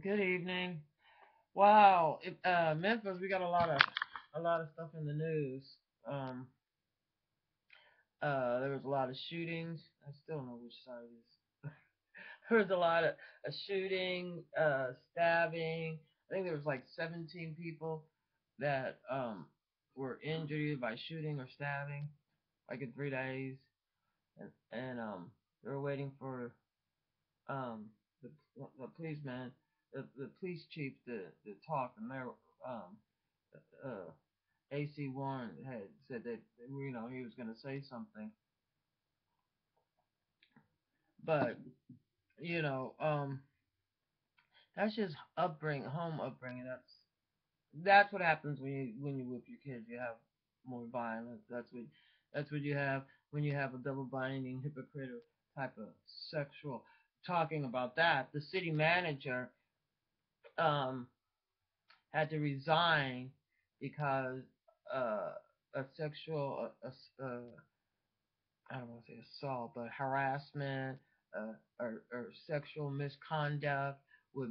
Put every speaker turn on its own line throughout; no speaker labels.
Good evening. Wow, Memphis, we got a lot of stuff in the news. Um, there was a lot of shootings. I still don't know which side it is. There was a lot of shooting, stabbing. I think there was like 17 people that were injured either by shooting or stabbing, like in 3 days, and they were waiting for um the the policeman, the police chief to talk, and there uh AC Warren had said that he was going to say something, but you know that's just home upbringing. That's what happens when you whip your kids. You have more violence. That's what you have when you have a double binding hypocrite type of sexual talking about that. The city manager um had to resign because uh a sexual I don't want to say assault, but harassment or sexual misconduct with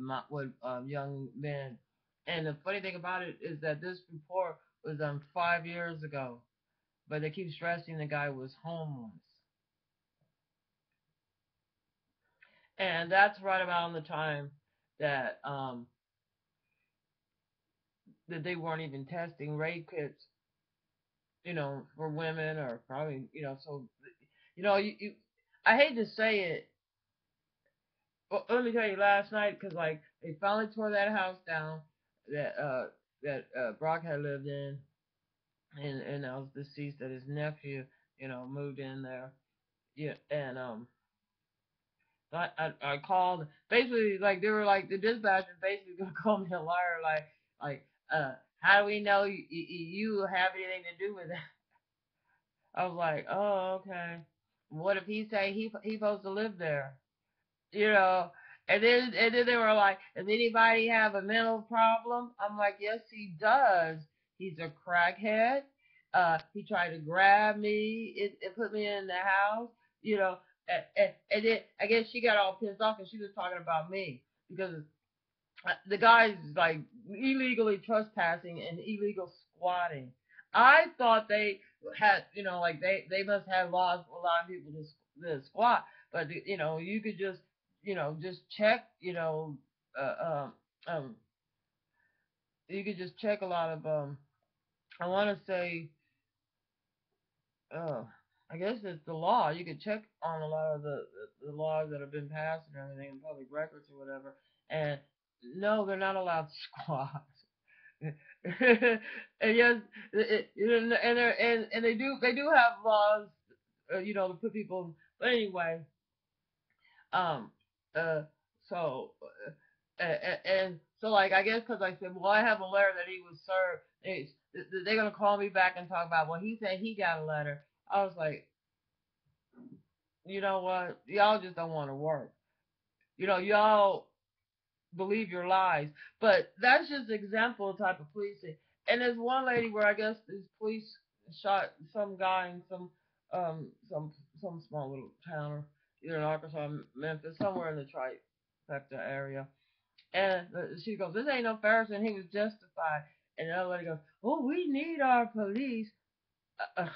young men. And the funny thing about it is that this report was done 5 years ago, but they keep stressing the guy was homeless, and that's right about the time that that they weren't even testing rape kits, for women or probably so you I hate to say it. Well, let me tell you, last night, because like they finally tore that house down that Brock had lived in, and that was deceased. That his nephew, moved in there. Yeah, and I called basically like they were like the dispatcher basically gonna call me a liar, like how do we know you have anything to do with that? I was like, oh, okay. What if he say he supposed to live there? you know. And then they were like, does anybody have a mental problem? I'm like, yes, he does. He's a crackhead. He tried to grab me and put me in the house, you know. And then I guess she got all pissed off and she was talking about me because the guy's like illegally trespassing and illegal squatting. I thought they had, like they must have laws allowing people to squat, but you could just check, uh, um, you could just check a lot of I want to say, uh, I guess it's the law. You could check on a lot of the laws that have been passed and everything in public records or whatever, and no, they're not allowed to squat. And yes, and they do have laws, to put people. But anyway, um, uh, so and so like I guess because I said, well, I have a letter that he was served. They're gonna call me back and talk about. Well, he said he got a letter. I was like, you know what? Y'all just don't want to work. Y'all believe your lies. But that's just an example type of policing. And there's one lady where I guess these police shot some guy in some small little town, either in Arkansas, Memphis, somewhere in the trifecta area. And she goes, "This ain't no Ferris, and he was justified." And the other lady goes, "Oh, we need our police." Uh, uh,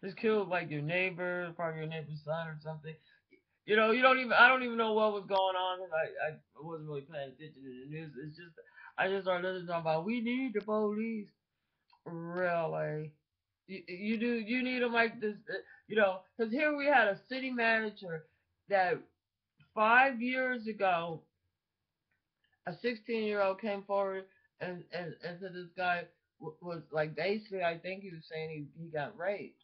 just killed like your neighbor, probably your neighbor's son or something. You don't even. I don't even know what was going on because I wasn't really paying attention to the news. It's just I just started listening about we need the police. Really, you need them like this, because here we had a city manager that 5 years ago a 16-year-old came forward and said this guy was like basically I think he was saying he got raped.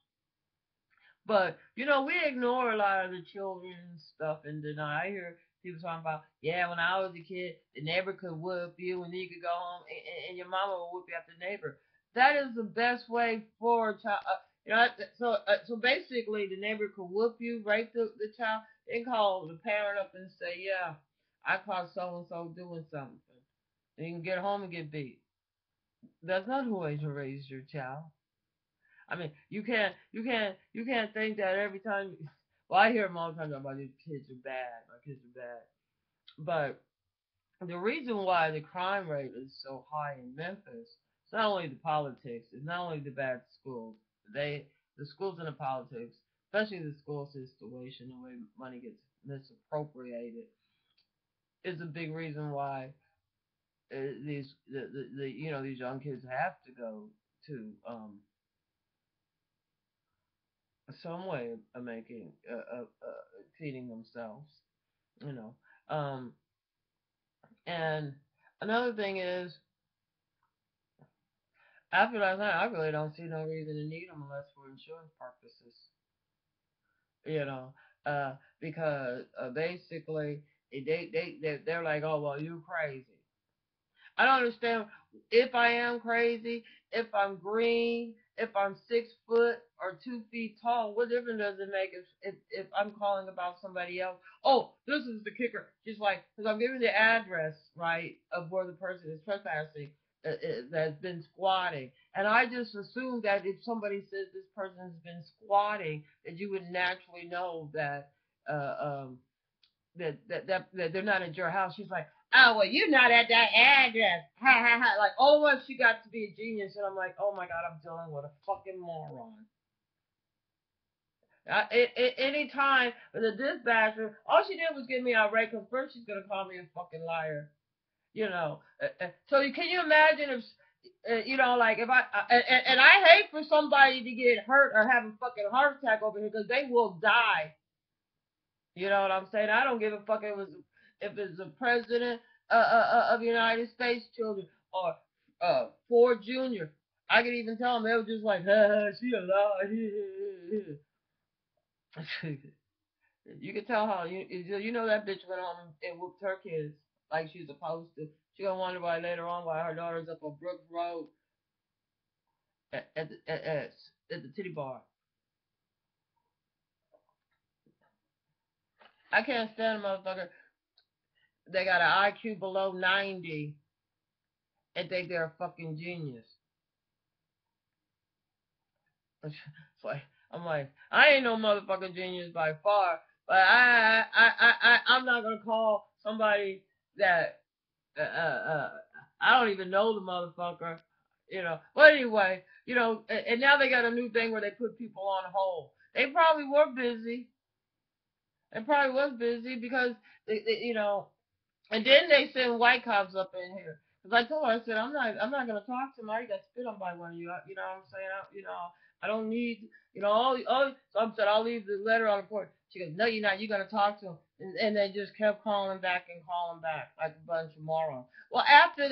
But we ignore a lot of the children's stuff and deny. I hear people talking about, yeah, when I was a kid, the neighbor could whoop you, and then you could go home and your mama will whoop you at the neighbor. That is the best way for a child. So basically, the neighbor could whoop you, rape the child, and call the parent up and say, yeah, I caught so and so doing something. And you can get home and get beat. That's not the way to raise your child. I mean, you can't think that every time. Well, I hear them all the time talking about these kids are bad. My kids are bad. But the reason why the crime rate is so high in Memphis, it's not only the politics, it's not only the bad schools. They the schools and the politics, especially the school situation, the way money gets misappropriated, is a big reason why these young kids have to go to some way of making feeding themselves, you know. Um, and another thing is, after last night, I really don't see no reason to need them unless for insurance purposes, you know. Because basically they're like, oh well, you crazy. I don't understand if I am crazy, if I'm green, if I'm 6 foot or 2 feet tall. What difference does it make if I'm calling about somebody else? Oh, this is the kicker. Just like because I'm giving the address right of where the person is trespassing that's been squatting, and I just assume that if somebody says this person has been squatting, that you would naturally know that. Uh, um, that they're not at your house. She's like, oh well, you're not at that address. Ha ha ha. Like, oh, well, she got to be a genius, and I'm like, oh my god, I'm dealing with a fucking moron. Anytime the dispatcher, all she did was get me outright because first she's gonna call me a fucking liar. So can you imagine if like if and I hate for somebody to get hurt or have a fucking heart attack over here because they will die. You know what I'm saying? I don't give a fuck if it's the president of the United States children or Ford Jr. I could even tell them they were just like, she alive. You could tell how you know that bitch went on and whooped her kids like she's supposed to. She gonna wonder why later on why her daughter's up on Brooks Road at the titty bar. I can't stand a motherfucker. They got an IQ below 90 and think they're a fucking genius. It's like I'm like I ain't no motherfucking genius by far, but I'm not gonna call somebody that I don't even know the motherfucker, you know. But anyway, and now they got a new thing where they put people on hold. They probably were busy. They probably was busy because they. And then they send white cops up in here. Cause I told her, I said, I'm not gonna talk to him. I already got spit on by one of you. You know what I'm saying? I don't need, So I said, I'll leave the letter on the porch. She goes, no, you're not. You're gonna talk to him. And they just kept calling back and calling back like a bunch of morons. Well, after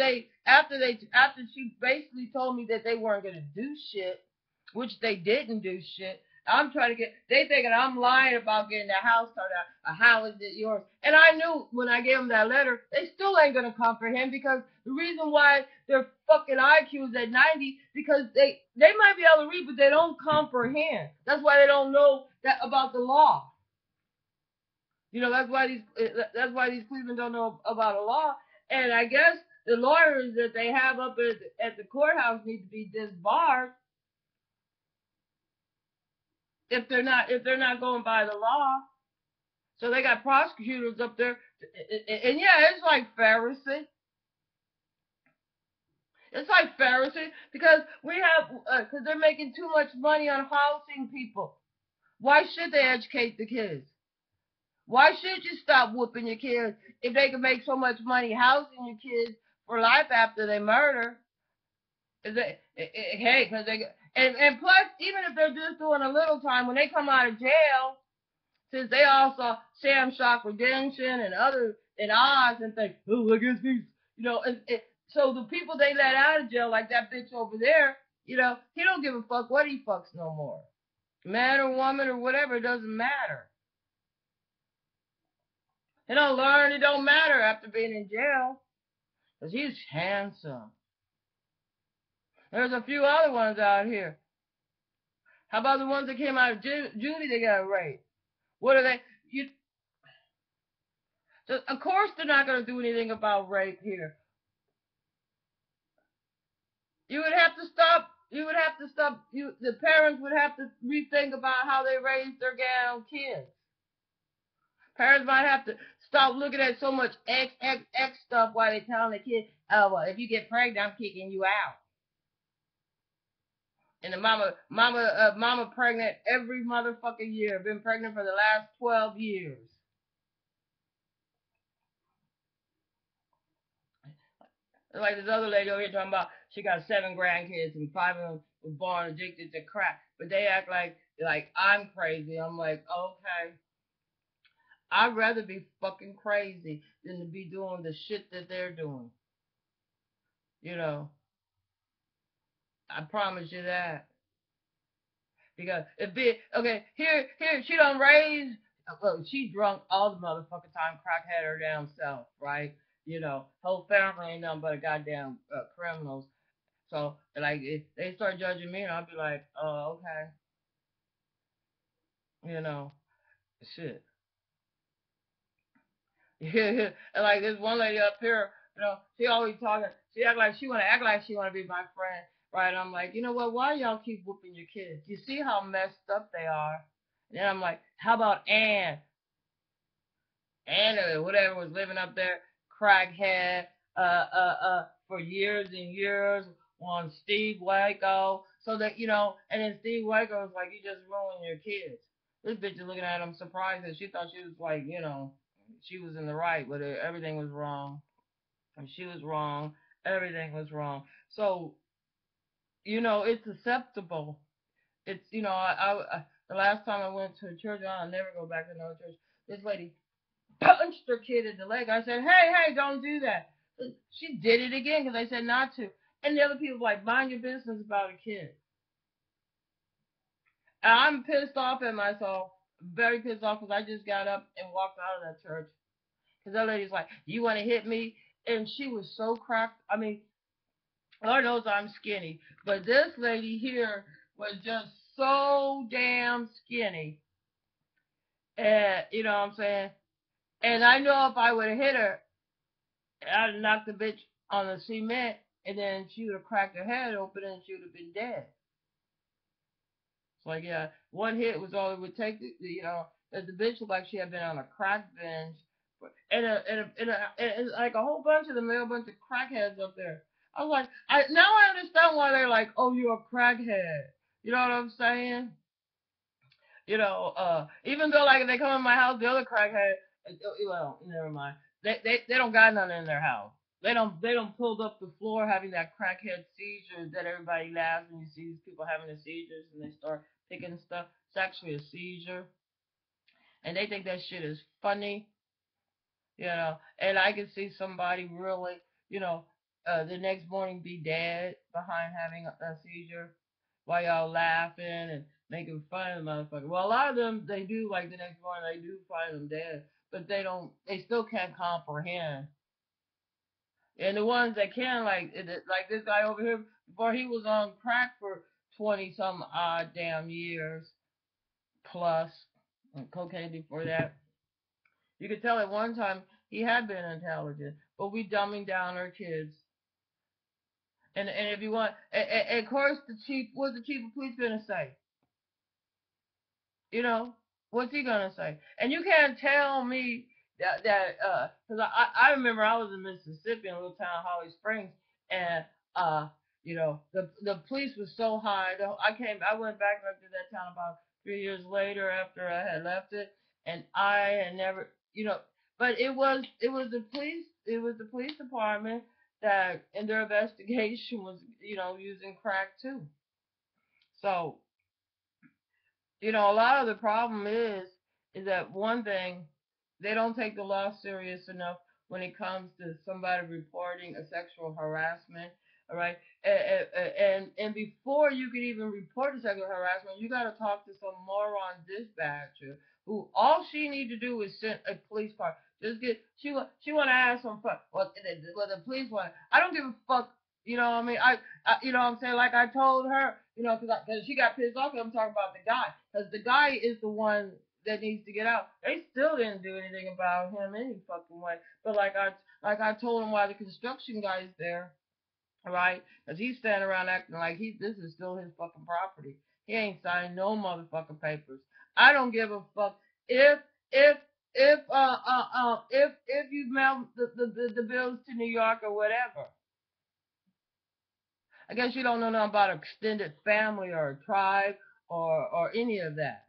she basically told me that they weren't gonna do shit, which they didn't do shit. I'm trying to get. They thinking I'm lying about getting the house turned out. How is it yours? And I knew when I gave them that letter, they still ain't gonna comprehend because the reason why their fucking IQ is at 90 because they might be able to read, but they don't comprehend. That's why they don't know that about the law. That's why these policemen don't know about the law. And I guess the lawyers that they have up at the courthouse need to be disbarred if they're not going by the law. So they got prosecutors up there, and yeah, it's like Pharisee. It's like Pharisee because we have because they're making too much money on housing people. Why should they educate the kids? Why should you stop whooping your kids if they can make so much money housing your kids for life after they murder? Hey, because and plus, even if they're just doing a little time, when they come out of jail, since they all saw Sham Shock Redemption and other and Oz and think, oh, I guess these, so the people they let out of jail, like that bitch over there, he don't give a fuck what he fucks no more. Man or woman or whatever, it doesn't matter. He don't learn, it don't matter after being in jail. Because he's handsome. There's a few other ones out here. How about the ones that came out of Judy that got raped? What are they? Of course they're not going to do anything about rape here. You would have to stop. You would have to stop. The parents would have to rethink about how they raise their damn kids. Parents might have to Stop looking at so much X stuff while they telling the kid, oh, well, if you get pregnant, I'm kicking you out. And the mama pregnant every motherfucking year. Been pregnant for the last 12 years. Like this other lady over here talking about she got 7 grandkids and 5 of them were born addicted to crack. But they act like I'm crazy. I'm like, okay. I'd rather be fucking crazy than to be doing the shit that they're doing. You know, I promise you that. Because if be okay, here she done raised. Well, she drunk all the motherfucking time. Crack had her damn self, right? You know, whole family ain't nothing but a goddamn criminals. So like, if they start judging me, and I'll be like, oh, okay, you know, shit. Yeah, and like this one lady up here, she always talking. She act like she wanna be my friend, right? I'm like, you know what? Why y'all keep whooping your kids? You see how messed up they are? And then I'm like, how about Ann? Ann or whatever was living up there, crackhead, for years and years on Steve Waco. So that and then Steve Waco was like, you just ruined your kids. This bitch is looking at him surprised that she thought she was like, she was in the right, but everything was wrong. And she was wrong. Everything was wrong. So, it's acceptable. It's, the last time I went to a church, I'll never go back to another church. This lady punched her kid in the leg. I said, hey, don't do that. She did it again because I said not to. And the other people were like, mind your business about a kid. And I'm pissed off at myself, very pissed off because I just got up and walked out of that church. Because that lady's like, you want to hit me? And she was so cracked. I mean, Lord knows I'm skinny. But this lady here was just so damn skinny. And, you know what I'm saying? And I know if I would have hit her, I'd have knocked the bitch on the cement, and then she would have cracked her head open and she would have been dead. It's like, yeah, one hit was all it would take. That the bitch looked like she had been on a crack binge, and like a whole bunch of them, there were a bunch of crackheads up there. I was like, now I understand why they're like, oh, you're a crackhead. You know what I'm saying? Even though like if they come in my house, the other crackhead, well, never mind. They don't got nothing in their house. They don't pulled up the floor having that crackhead seizure that everybody laughs when you see these people having the seizures and they start picking stuff. It's actually a seizure, and they think that shit is funny. And I can see somebody really, you know, the next morning be dead behind having a seizure while y'all laughing and making fun of the motherfucker. Well, a lot of them, they do, like the next morning, they do find them dead, but they still can't comprehend. And the ones that can, like this guy over here, before he was on crack for 20 some odd damn years plus, and cocaine before that. You could tell at one time he had been intelligent, but we dumbing down our kids. And if you want, and of course what's the chief of police gonna say? You know, what's he gonna say? And you can't tell me that because I remember I was in Mississippi in a little town Holly Springs, and the police was so high. I went back up to that town about 3 years later after I had left it, and I had never but it was the police department that in their investigation was using crack too. So a lot of the problem is that one thing, they don't take the law serious enough when it comes to somebody reporting a sexual harassment. All right, and before you can even report a sexual harassment, you got to talk to some moron dispatcher who all she need to do is send a police car. Just get she want to ask some fuck what the police want. I don't give a fuck. You know what I mean? You know what I'm saying? Like I told her, because she got pissed off. I'm talking about the guy, because the guy is the one that needs to get out. They still didn't do anything about him any fucking way. But like I told him why the construction guy's there, right? Because he's standing around acting like this is still his fucking property. He ain't signed no motherfucking papers. I don't give a fuck if if you mail the bills to New York or whatever, I guess you don't know nothing about extended family or a tribe or any of that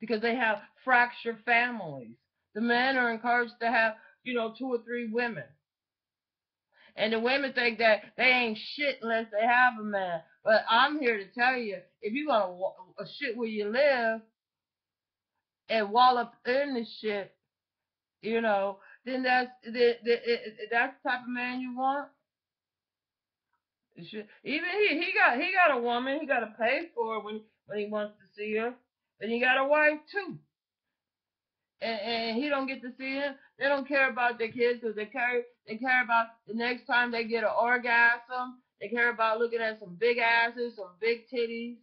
because they have fractured families. The men are encouraged to have, two or three women. And the women think that they ain't shit unless they have a man. But I'm here to tell you, if you're going to shit where you live and wall up in the shit, then that's the type of man you want. Even he got a woman. He got to pay for her when he wants to see her. And he got a wife too. And he don't get to see him. They don't care about their kids because they care about the next time they get an orgasm. They care about looking at some big asses, some big titties.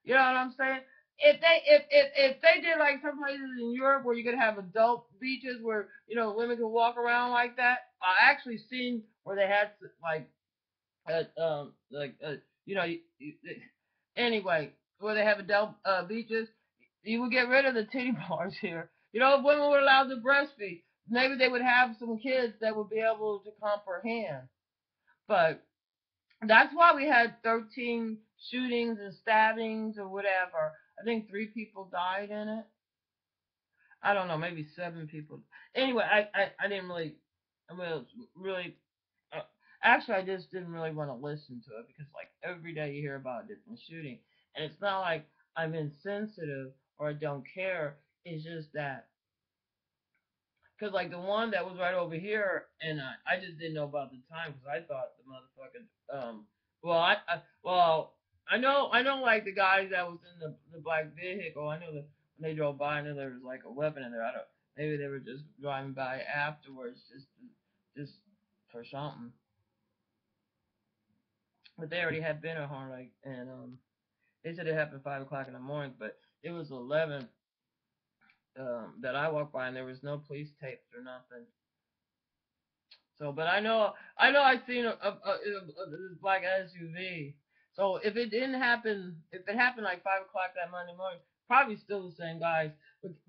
You know what I'm saying? If they did like some places in Europe where you could have adult beaches where women could walk around like that, I actually seen where they had like like anyway, where they have adult beaches, you would get rid of the titty bars here. If women were allowed to breastfeed, maybe they would have some kids that would be able to comprehend. But that's why we had 13 shootings and stabbings or whatever. I think 3 people died in it. I don't know, maybe 7 people. Anyway, I didn't really, I mean, really uh, actually, I just didn't really want to listen to it because, like, every day you hear about a different shooting, and it's not like I'm insensitive or I don't care. It's just that, because, like, the one that was right over here, and I just didn't know about the time because I thought the motherfucker, well, I know, like, the guys that was in the black vehicle. I know that when they drove by, I knew there was, like, a weapon in there. I don't, maybe they were just driving by afterwards, just for something. But they already had been at home, like, and they said it happened 5 o'clock in the morning, but it was 11 that I walked by, and there was no police tapes or nothing. So, but I seen this black SUV. So if it happened like 5 o'clock that Monday morning, probably still the same guys.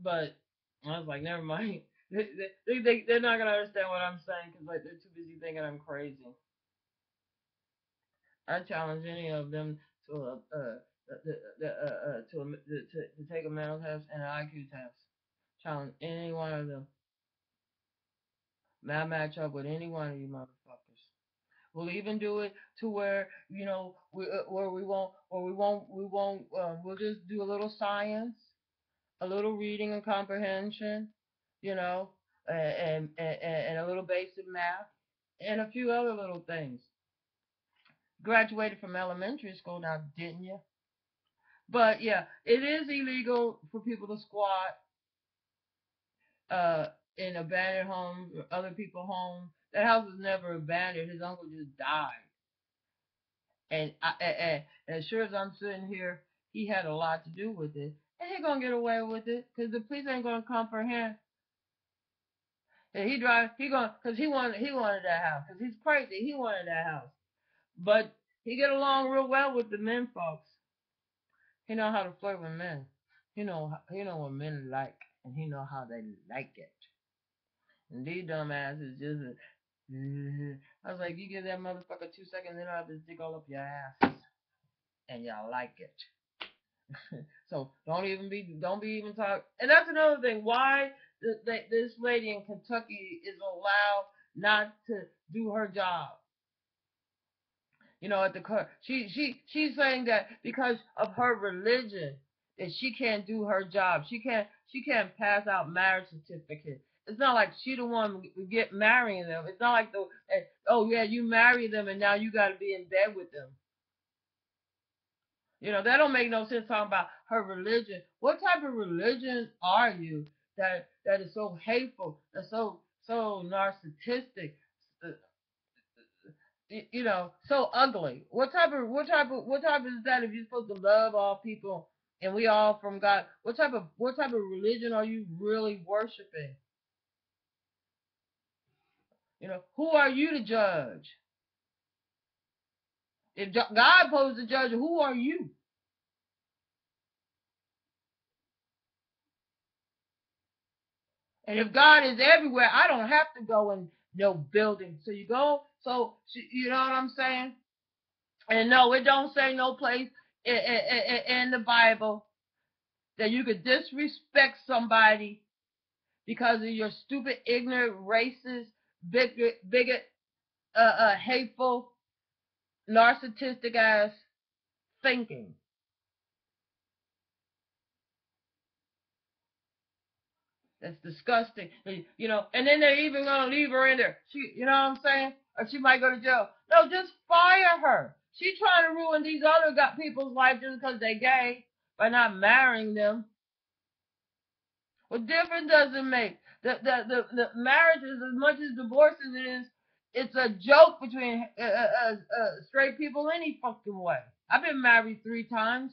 But I was like, never mind. They're not gonna understand what I'm saying because like they're too busy thinking I'm crazy. I challenge any of them to to take a mental test and an IQ test. Challenge any one of them. May I match up with any one of you motherfuckers. We'll even do it to where where we won't. We'll just do a little science, a little reading and comprehension, you know, and a little basic math, and a few other little things. Graduated from elementary school now, didn't you? But yeah, it is illegal for people to squat uh, in abandoned homes or other people's homes. That house was never abandoned. His uncle just died, and as sure as I'm sitting here, he had a lot to do with it, and he gonna get away with it because the police ain't gonna comprehend. And because he wanted that house because he's crazy. He wanted that house, but he get along real well with the men folks. He know how to flirt with men. He know what men like, and he know how they like it. And these dumbasses just. I was like, you give that motherfucker 2 seconds, then I'll just dig all up your ass, and y'all like it. So don't be even talk. And that's another thing. Why this lady in Kentucky is allowed not to do her job? At the court. She's saying that because of her religion that she can't do her job. She can't pass out marriage certificates. It's not like she the one get marrying them. It's not like oh yeah, you marry them and now you got to be in bed with them. That don't make no sense talking about her religion. What type of religion are you that is so hateful, that's so narcissistic? Uh, so ugly. What type is that if you're supposed to love all people and we all from God? What type of religion are you really worshiping? Who are you to judge? If God posed to judge, who are you? And if God is everywhere, I don't have to go in no building. So you go, you know what I'm saying? And no, it don't say no place in the Bible that you could disrespect somebody because of your stupid, ignorant, racist, bigot, hateful, narcissistic ass thinking. That's disgusting. You know, and then they're even gonna leave her in there. You know what I'm saying? Or she might go to jail. No, just fire her. She trying to ruin these other people's lives just because they're gay by not marrying them. What difference does it make? The marriage is as much as divorce as it is. It's a joke between straight people any fucking way. I've been married 3 times.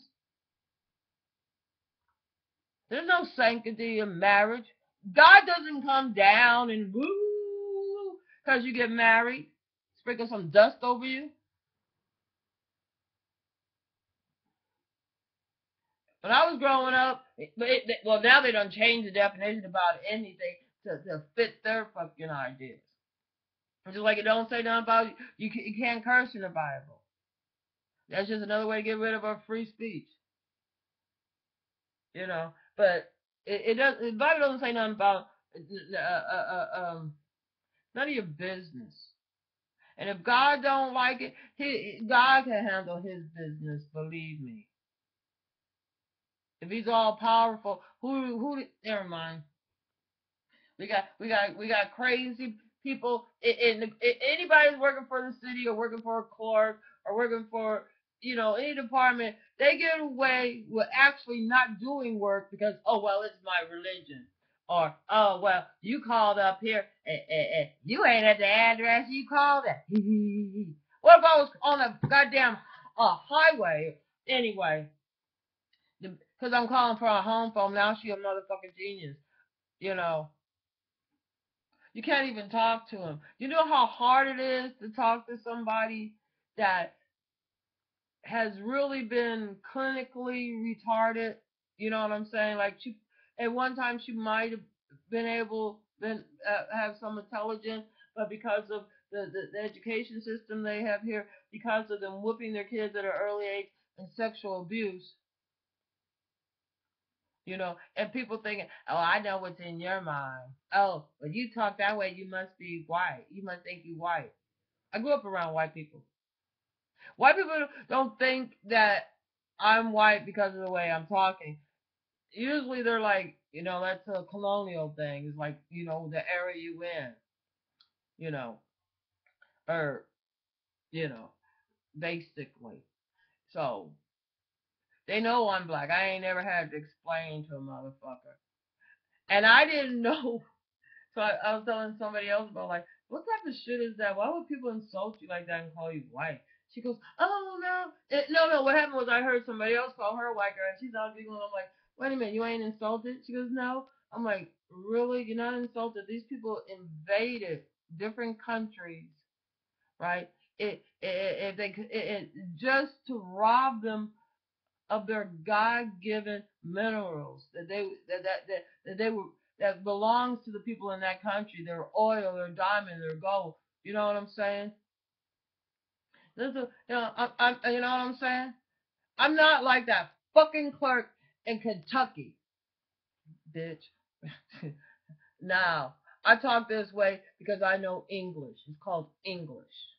There's no sanctity in marriage. God doesn't come down and woo because you get married, sprinkle some dust over you. When I was growing up, well, now they done changed the definition about anything to fit their fucking ideas. Just like it don't say nothing about you can't curse in the Bible. That's just another way to get rid of our free speech, you know. But it does. The Bible doesn't say nothing about none of your business. And if God don't like it, God can handle His business. Believe me. If He's all powerful, who? Never mind. We got crazy people. Anybody's working for the city or working for a clerk or working for any department, they get away with actually not doing work because oh well it's my religion or oh well you called up here and you ain't at the address you called at. What if I was on a goddamn highway anyway? Because I'm calling for a home phone now. She a motherfucking genius, you know. You can't even talk to him. You know how hard it is to talk to somebody that has really been clinically retarded. You know what I'm saying? Like she, at one time she might have been have some intelligence, but because of the education system they have here, because of them whooping their kids at an early age and sexual abuse, and people thinking, oh, I know what's in your mind. Oh, when you talk that way, you must be white. You must think you white. I grew up around white people. White people don't think that I'm white because of the way I'm talking. Usually they're like, that's a colonial thing. It's like, the area you in, you know, or, you know, basically. So they know I'm black. I ain't never had to explain to a motherfucker. And I didn't know. So I was telling somebody else about like, what type of shit is that? Why would people insult you like that and call you white? She goes, oh no, no. What happened was I heard somebody else call her a white girl, and she's all giggling. I'm like, wait a minute, you ain't insulted? She goes, no. I'm like, really? You're not insulted? These people invaded different countries, right? Just to rob them of their God-given minerals that belongs to the people in that country. Their oil, their diamond, their gold. You know what I'm saying? You know what I'm saying? I'm not like that fucking clerk in Kentucky, bitch. Now I talk this way because I know English. It's called English.